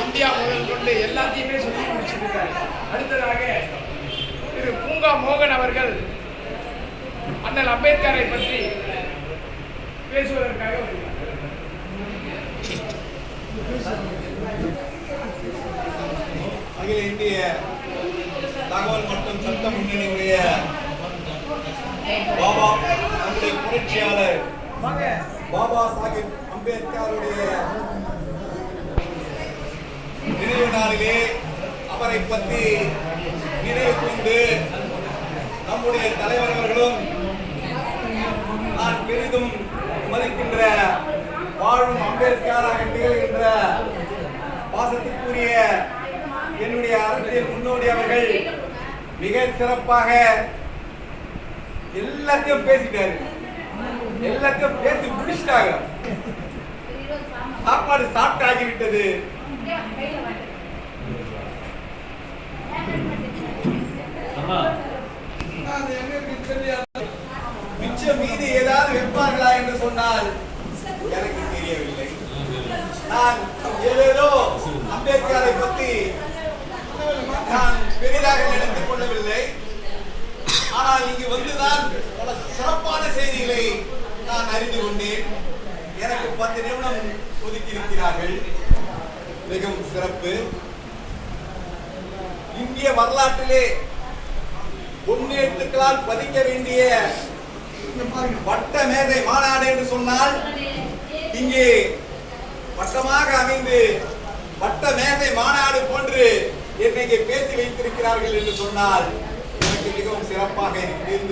India முதல் கொண்டு எல்லாத்தையுமே சொல்லி முடிச்சிருக்காரு. அடுத்ததாக திரு பூங்கா மோகன் அவர்கள் அண்ணல் அம்பேத்கரை பற்றி பேசுவதற்காக அகில இந்திய தகவல் மற்றும் சட்ட முன்னணியுடைய பாபா நம்முடைய புரட்சியாளர் பாபா சாஹிப் அம்பேத்கருடைய நினைவு நாளிலே அவரை பற்றி நினைவு கொண்டு நம்முடைய தலைவர் அவர்களும் நான் பெரிதும் மதிக்கின்ற வாழும் அம்பேத்கராக திகழ்கின்ற பாசத்துக்குரிய என்னுடைய அரசியல் முன்னோடி அவர்கள் மிக சிறப்பாக எல்லாத்தையும் பேசிட்டாரு. எல்லாத்தையும் பேசி முடிச்சிட்டாங்க. சாப்பாடு சாப்பிட்டு ஆகிவிட்டது. மிச்சம் மீது ஏதாவது வைப்பார்களா என்று சொன்னால் எனக்கு தெரியவில்லை. நான் ஏதேதோ அம்பேத்கரை பற்றி நான் பெரிதாக நினைத்துக் கொள்ளவில்லை. ஆனால் இங்கு வந்துதான் பல சிறப்பான செய்திகளை நான் அறிந்து கொண்டேன். எனக்கு 10 நிமிடம் ஒதுக்கி இருக்கிறார்கள். மிகவும் சிறப்பு. இந்திய வரலாற்றிலே பொன்னேட்டுகளால் பதிக்க வேண்டிய வட்ட மேதை மாநாடு என்று சொன்னால் இங்கே வட்டமாக அமைந்து வட்ட மேதை மாநாடு போன்று என்னை பேசி வைத்திருக்கிறார்கள் என்று சொன்னால் எனக்கு மிகவும் சிறப்பாக இருந்து